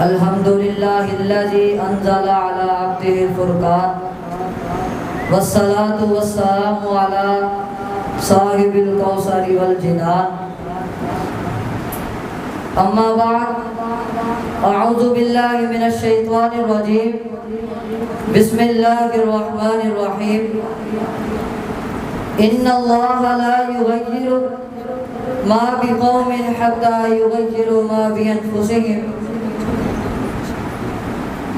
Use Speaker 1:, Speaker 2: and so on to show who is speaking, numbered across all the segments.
Speaker 1: الحمد لله الذي أنزل على عبده الفرقان والصلاة والسلام على صاحب الكوثر والجنان أما بعد أعوذ بالله من الشيطان الرجيم بسم الله الرحمن الرحيم إن الله لا يغير ما بقوم حتى يغيروا ما بأنفسهم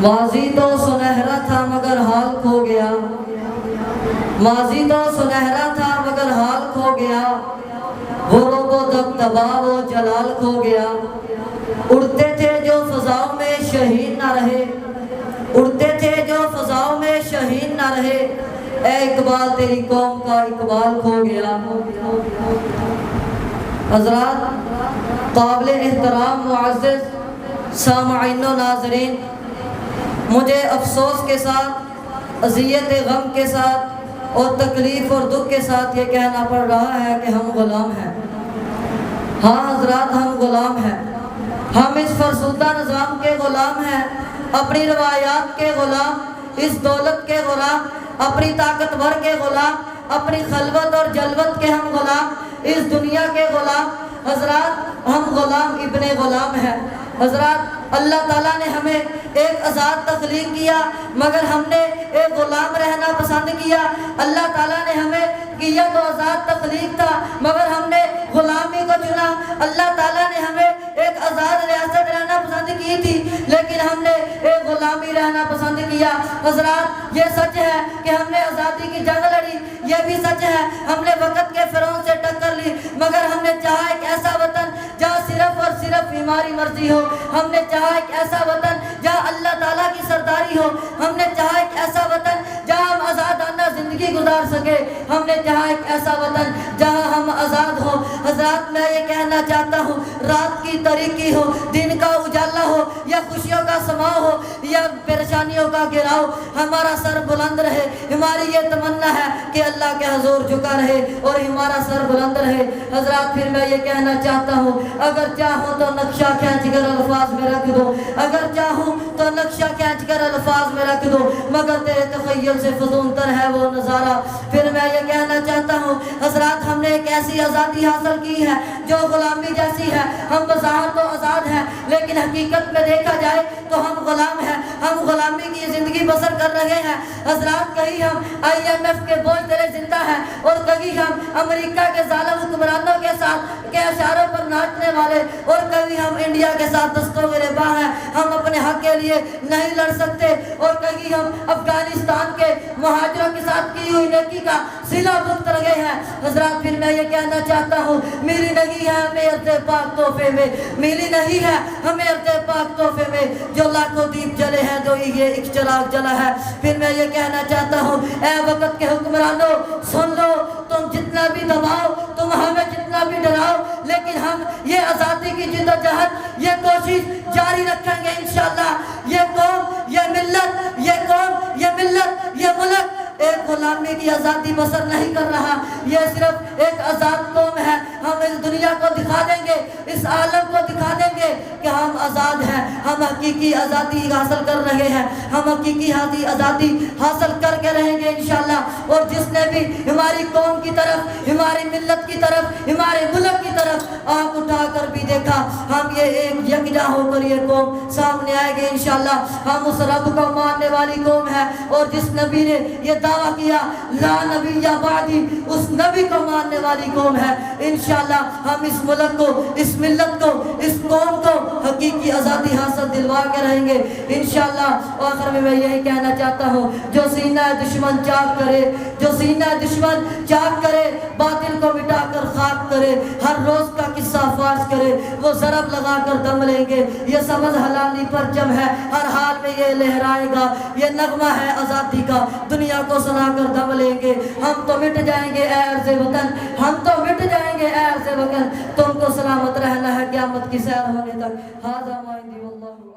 Speaker 1: ماضی تو سنہرا تھا مگر حال کھو گیا، ماضی تو سنہرا تھا مگر حال کھو گیا، وہ روب و دبدبا وہ جلال کھو گیا۔ اڑتے تھے جو فضاؤں میں شہین نہ رہے، اڑتے تھے جو فضاؤں میں شہین نہ رہے، اے اقبال تیری قوم کا اقبال کھو گیا۔ حضرات، قابل احترام معزز سامعین و ناظرین، مجھے افسوس کے ساتھ، اذیت غم کے ساتھ اور تکلیف اور دکھ کے ساتھ یہ کہنا پڑ رہا ہے کہ ہم غلام ہیں۔ ہاں حضرات، ہم غلام ہیں، ہم اس فرسودہ نظام کے غلام ہیں، اپنی روایات کے غلام، اس دولت کے غلام، اپنی طاقتور کے غلام، اپنی خلوت اور جلوت کے ہم غلام، اس دنیا کے غلام۔ حضرات، ہم غلام ابن غلام ہیں۔ حضرات، اللہ تعالیٰ نے ہمیں ایک آزاد تخلیق کیا مگر ہم نے ایک غلام رہنا پسند کیا۔ اللہ تعالیٰ نے ہمیں کیا تو آزاد تخلیق تھا مگر ہم نے غلامی کو چنا۔ اللہ تعالیٰ نے ہمیں ایک آزاد ریاست رہنا پسند کی تھی لیکن ہم نے ایک غلامی رہنا پسند کیا۔ حضرات، یہ سچ ہے کہ ہم نے آزادی کی جنگ لڑی، یہ بھی سچ ہے ہم نے وقت کے فرعون سے ٹکر لی، مگر ہم نے چاہا ایک ایسا وطن جہاں صرف اور صرف ہماری مرضی ہو، ہم نے چاہا ایک ایسا وطن جہاں اللہ تعالیٰ کی سرداری ہو، ہم نے چاہا ایک ایسا وطن جہاں ہم آزادانہ زندگی گزار سکے، ہم نے چاہا ایک ایسا وطن جہاں ہم آزاد ہو۔ حضرات، میں یہ کہنا چاہتا ہوں، رات کی تاریکی ہو، دن کا اجالا ہو، یا خوشیوں کا سماں ہو یا پریشانیوں کا گراؤ، ہمارا سر بلند رہے۔ ہماری یہ تمنا ہے کہ اللہ کے حضور جھکا رہے اور ہمارا سر بلند رہے۔ حضرات، پھر میں یہ کہنا چاہتا ہوں، اگر چاہوں تو نقشہ کھینچ کر الفاظ میں رکھ دو، اگر چاہوں تو نقشہ کھینچ کر الفاظ میں رکھ دو، مگر تیرے تخیل سے فزون تر ہے وہ نظارہ۔ پھر میں یہ کہنا چاہتا ہوں، حضرات، ہم نے ایک ایسی آزادی حاصل کی ہے جو غلامی جیسی ہے۔ ہم بظاہر تو آزاد ہیں لیکن حقیقت میں دیکھا جائے تو ہم غلام ہیں، ہم غلامی کی زندگی بسر کر رہے ہیں۔ حضرات، کہیں ہم IMF کے بوجھ تلے زندہ ہیں اور کہیں ہم امریکہ کے ظالم حکمرانوں کے ساتھ کے اشاروں پر ناچنے والے، اور کبھی ہم انڈیا کے ساتھ دستوں میں ربا ہیں، ہم اپنے حق کے لیے نہیں لڑ سکتے، اور کہیں ہم افغانستان کے مہاجروں کے ساتھ کی ہوئی نیکی کا صلہ بھگت رہے ہیں۔ حضرات، پھر میں یہ کہنا چاہتا ہوں، ملی نہیں ہے ہمیں عرض پاک تحفے میں، ملی نہیں ہے ہمیں عرض پاک تحفے میں، جو لاکھوں دیپ جلے ہیں جو یہ ایک چراغ جلا ہے۔ پھر میں یہ کہنا چاہتا ہوں، اے وقت کے حکمرانوں، سن لو، تم جتنا بھی دباؤ، تم ہمیں جتنا بھی ڈراؤ، لیکن ہم یہ آزادی کی جدوجہد، یہ کوشش جاری رکھیں گے انشاءاللہ۔ یہ قوم، یہ ملت، یہ قوم، یہ ملت، یہ ملک ایک غلامی کی آزادی بسر نہیں کر رہا، یہ صرف ایک آزاد قوم ہے۔ ہم اس دنیا کو دکھا دیں گے، اس عالم کو دکھا دیں گے کہ ہم آزاد ہیں، ہم حقیقی آزادی حاصل کر رہے ہیں، ہم حقیقی آزادی حاصل کر کے رہیں گے انشاءاللہ۔ اور جس نے بھی ہماری قوم کی طرف، ہماری ملت کی طرف، ہمارے ملک کی طرف آنکھ اٹھا کر بھی دیکھا، ہم یہ ایک یکجا ہو کر یہ قوم سامنے آئے گی انشاءاللہ۔ ہم اس رب کو ماننے والی قوم ہے، اور جس نبی نے یہ دعویٰ کیا لا نبی یا بعدی، اس نبی کو ماننے والی قوم ہے انشاءاللہ۔ ہم اس ملک کو، اس ملت کو، اس قوم کو حقیقی آزادی حاصل دلوا کے رہیں گے انشاءاللہ۔ آخر میں یہی کہنا چاہتا ہوں، جو سینہ دشمن چاک کرے، جو سینہ دشمن چاک کرے، باطل کو مٹا کر خاک کرے، ہر روز کا قصہ فاش کرے، وہ ضرب لگا کر دم لیں گے۔ یہ سبز حلالی پرچم ہے، ہر حال میں یہ لہرائے گا، یہ نغمہ ہے آزادی کا، دنیا کو سنا کر دم لیں گے۔ ہم تو مٹ جائیں گے اے عرض وطن، ہم تو مٹ جائیں گے اے عرض وطن، تم کو سلامت رہنا ہے قیامت کی سیر ہونے تک۔ ہذا ما عندی واللہ